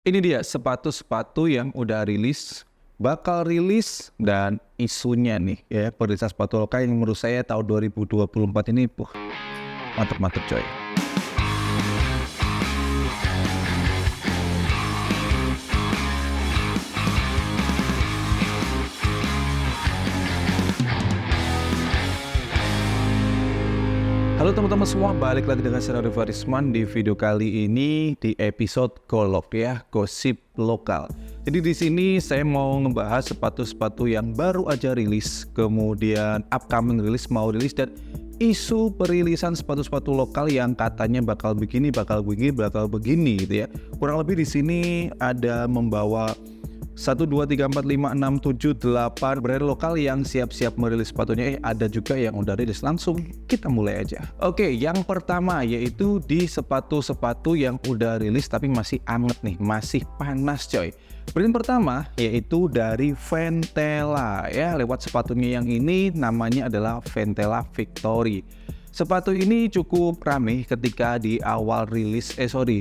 Ini dia sepatu-sepatu yang udah rilis, bakal rilis, dan isunya nih ya, perilisasi sepatu lokal yang menurut saya tahun 2024 ini, mantep-mantep coy. Halo teman-teman semua, balik lagi dengan saya Rify Risman di video kali ini di episode Golok ya, gosip lokal. Jadi di sini saya mau ngebahas sepatu-sepatu yang baru aja rilis, kemudian upcoming rilis, mau rilis, dan isu perilisan sepatu-sepatu lokal yang katanya bakal begini gitu ya. Kurang lebih di sini ada membawa 1, 2, 3, 4, 5, 6, 7, 8 brand lokal yang siap-siap merilis sepatunya. Ada juga yang udah rilis. Langsung kita mulai aja. Oke, yang pertama yaitu di sepatu-sepatu yang udah rilis tapi masih anget nih, masih panas coy. Brand pertama yaitu dari Ventela ya, lewat sepatunya yang ini, namanya adalah Ventela Victory. Sepatu ini cukup rame ketika di awal rilis,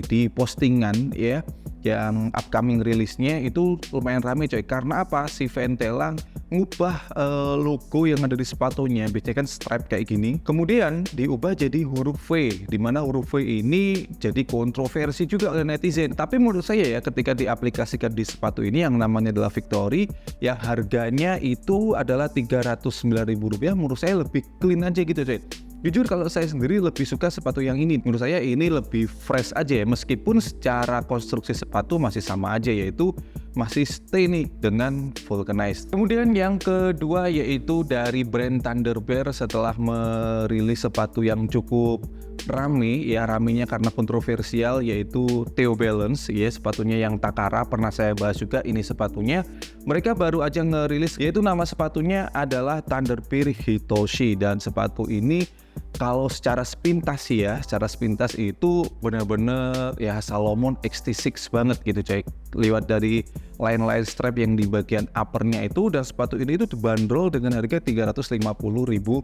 di postingan ya, yang upcoming rilisnya itu lumayan rame coy. Karena apa? Si Ventela ngubah logo yang ada di sepatunya, biasanya kan stripe kayak gini, kemudian diubah jadi huruf V, dimana huruf V ini jadi kontroversi juga oleh netizen. Tapi menurut saya ya, ketika diaplikasikan di sepatu ini yang namanya adalah Victory, yang harganya itu adalah Rp309.000, menurut saya lebih clean aja gitu coy. Jujur kalau saya sendiri lebih suka sepatu yang ini. Menurut saya ini lebih fresh aja ya, meskipun secara konstruksi sepatu masih sama aja, yaitu masih stay nih dengan vulcanized. Kemudian yang kedua yaitu dari brand Thunderbird, setelah merilis sepatu yang cukup rame ya, ramenya karena kontroversial, yaitu Theo Balance ya, sepatunya yang Takara, pernah saya bahas juga ini sepatunya. Mereka baru aja ngerilis, yaitu nama sepatunya adalah Thunderbird Hitoshi, dan sepatu ini kalau secara sepintas ya, secara sepintas itu bener-bener ya Salomon XT6 banget gitu coy. Lewat dari line-line strap yang di bagian uppernya itu, dan sepatu ini itu dibanderol dengan harga Rp350.000.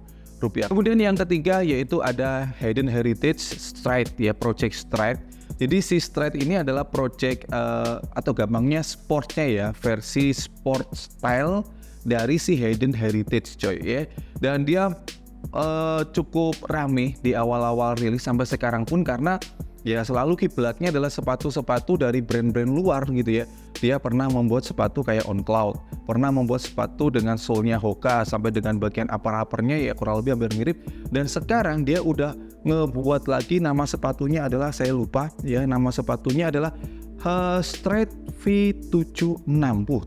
Kemudian yang ketiga yaitu ada Hayden Heritage Stride ya, Project Stride. Jadi si Stride ini adalah project atau gampangnya sportnya ya, versi sport style dari si Hayden Heritage coy ya. Dan dia cukup rame di awal-awal rilis sampai sekarang pun, karena ya selalu kiblatnya adalah sepatu-sepatu dari brand-brand luar gitu ya. Dia pernah membuat sepatu kayak On Cloud, pernah membuat sepatu dengan sole-nya Hoka sampai dengan bagian upper-uppernya ya kurang lebih hampir mirip. Dan sekarang dia udah ngebuat lagi, nama sepatunya adalah, saya lupa ya, nama sepatunya adalah Stride V76.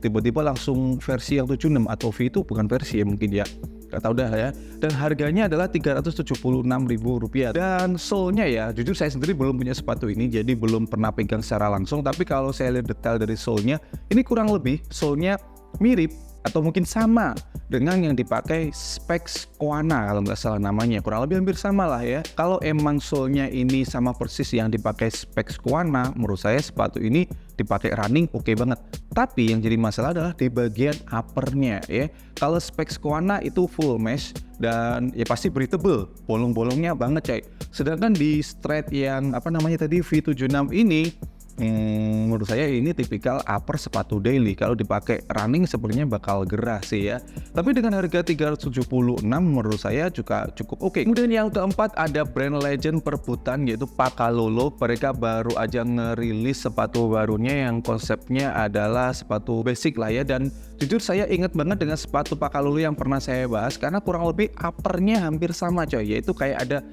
Tiba-tiba langsung versi yang 76, atau V itu bukan versi ya mungkin ya, gak tau dah ya. Dan harganya adalah Rp376.000. Dan sole-nya ya, jujur saya sendiri belum punya sepatu ini, jadi belum pernah pegang secara langsung. Tapi kalau saya lihat detail dari sole-nya, ini kurang lebih sole-nya mirip atau mungkin sama dengan yang dipakai Specs Koana kalau nggak salah namanya, kurang lebih hampir sama lah ya. Kalau emang sole-nya ini sama persis yang dipakai Specs Koana, menurut saya sepatu ini dipakai running oke banget. Tapi yang jadi masalah adalah di bagian uppernya ya. Kalau Specs Koana itu full mesh dan ya pasti breathable, bolong-bolongnya banget coy. Sedangkan di Stride yang tadi V76 ini, menurut saya ini tipikal upper sepatu daily. Kalau dipakai running sepertinya bakal gerah sih ya. Tapi dengan harga Rp376 menurut saya juga cukup oke. Kemudian yang keempat ada brand legend perebutan yaitu Pakalolo. Mereka baru aja ngerilis sepatu barunya yang konsepnya adalah sepatu basic lah ya. Dan jujur saya inget banget dengan sepatu Pakalolo yang pernah saya bahas, karena kurang lebih uppernya hampir sama coy, yaitu kayak ada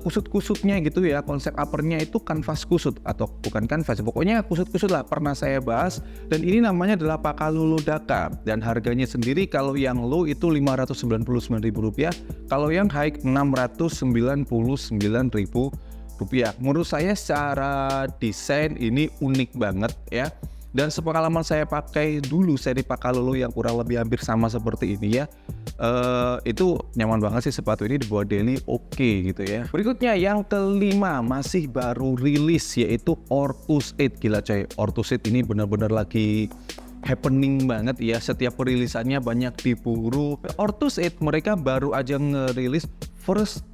kusut-kusutnya gitu ya. Konsep uppernya itu kanvas kusut, atau bukan kanvas, pokoknya kusut-kusut lah, pernah saya bahas. Dan ini namanya adalah Pakalolo Daka, dan harganya sendiri kalau yang low itu Rp599.000, kalau yang high Rp699.000. Menurut saya secara desain ini unik banget ya. Dan sepengalaman saya pakai dulu seri Pakalolo yang kurang lebih hampir sama seperti ini ya, itu nyaman banget sih sepatu ini dibuat daily, oke gitu ya. Berikutnya yang kelima masih baru rilis yaitu Ortus 8. Gila coy, Ortus 8 ini benar-benar lagi happening banget ya, setiap perilisannya banyak diburu. Ortus 8 mereka baru aja ngerilis first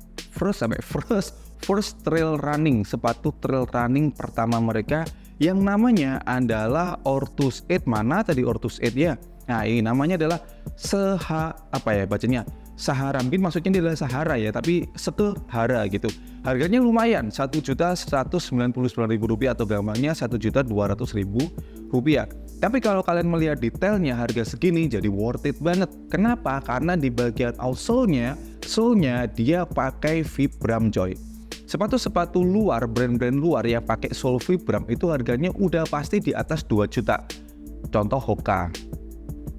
trail running, sepatu trail running pertama mereka yang namanya adalah Ortus 8. Mana tadi Ortus 8 ya? Nah, ini namanya adalah Sahara. Mungkin maksudnya dia adalah Sahara ya, tapi Sekehara gitu. Harganya lumayan, Rp1.199.000 atau gampangnya Rp1.200.000. Tapi kalau kalian melihat detailnya, harga segini jadi worth it banget. Kenapa? Karena di bagian outsole-nya dia pakai Vibram coy. Sepatu-sepatu luar, brand-brand luar yang pakai sole Vibram itu harganya udah pasti di atas 2 juta. Contoh Hoka.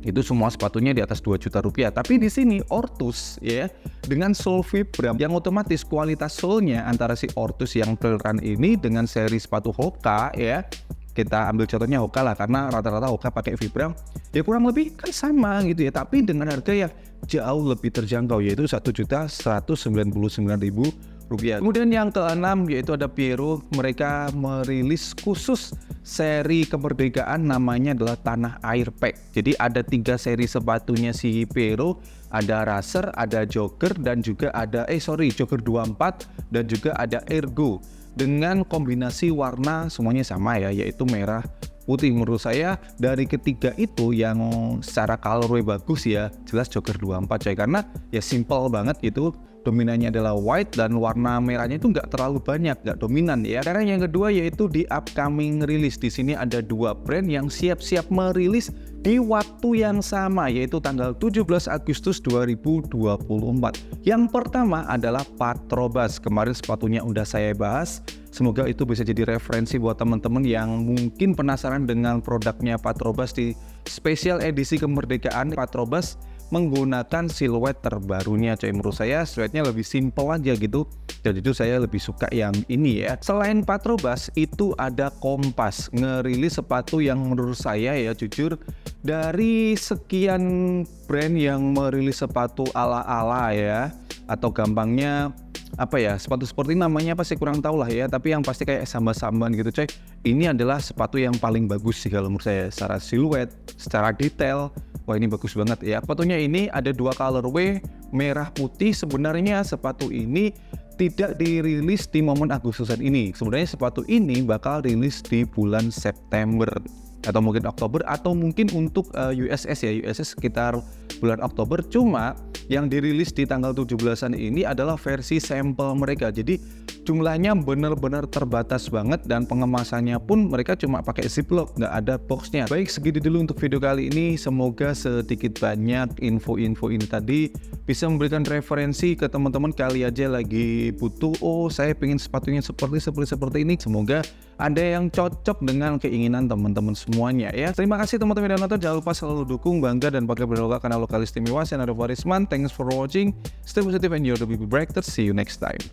Itu semua sepatunya di atas 2 juta rupiah. Tapi di sini Ortus ya, dengan sole Vibram yang otomatis kualitas solenya antara si Ortus yang trail run ini dengan seri sepatu Hoka ya. Kita ambil contohnya Hoka lah, karena rata-rata Hoka pakai Vibram. Ya kurang lebih kan sama gitu ya, tapi dengan harga yang jauh lebih terjangkau, yaitu Rp1.199.000. Kemudian yang keenam yaitu ada Piero. Mereka merilis khusus seri kemerdekaan, namanya adalah Tanah Air Pack. Jadi ada 3 seri sepatunya si Piero, ada Racer, ada Jogger, dan juga ada Jogger 24 dan juga ada Ergo. Dengan kombinasi warna semuanya sama ya, yaitu merah putih. Menurut saya dari ketiga itu yang secara colorway bagus ya, jelas Jogger 24 coy, karena ya simple banget gitu. Dominannya adalah white dan warna merahnya itu nggak terlalu banyak, nggak dominan ya. Karena yang kedua yaitu di upcoming release. Di sini ada 2 brand yang siap-siap merilis di waktu yang sama, yaitu tanggal 17 Agustus 2024. Yang pertama adalah Patrobas. Kemarin sepatunya udah saya bahas. Semoga itu bisa jadi referensi buat teman-teman yang mungkin penasaran dengan produknya Patrobas di spesial edisi kemerdekaan. Patrobas menggunakan siluet terbarunya coy. Menurut saya siluetnya lebih simple aja gitu, dan itu saya lebih suka yang ini ya. Selain Patrobas itu ada Kompas ngerilis sepatu yang menurut saya ya, jujur dari sekian brand yang merilis sepatu ala-ala ya, atau gampangnya sepatu seperti namanya apa sih kurang tahu lah ya, tapi yang pasti kayak samba-samban gitu coy. Ini adalah sepatu yang paling bagus sih kalau menurut saya, secara siluet, secara detail. Wah, ini bagus banget ya. Sepatunya ini ada 2 colorway, merah putih. Sebenarnya sepatu ini tidak dirilis di momen Agustusan ini. Sebenarnya sepatu ini bakal rilis di bulan September atau mungkin Oktober, atau mungkin untuk USS ya, USS sekitar bulan Oktober. Cuma yang dirilis di tanggal 17-an ini adalah versi sampel mereka. Jadi jumlahnya benar-benar terbatas banget, dan pengemasannya pun mereka cuma pakai ziplock, nggak ada boxnya. Baik, segitu dulu untuk video kali ini. Semoga sedikit banyak info-info ini tadi bisa memberikan referensi ke teman-teman kali aja lagi butuh, oh saya pengen sepatunya seperti ini. Semoga ada yang cocok dengan keinginan teman-teman semuanya ya. Terima kasih teman-teman yang nonton. Jangan lupa selalu dukung, bangga, dan pakai berdoa karena lokal istimewa. Saya Narufarisman. Thanks for watching. Stay positive and you're the baby breaker. See you next time.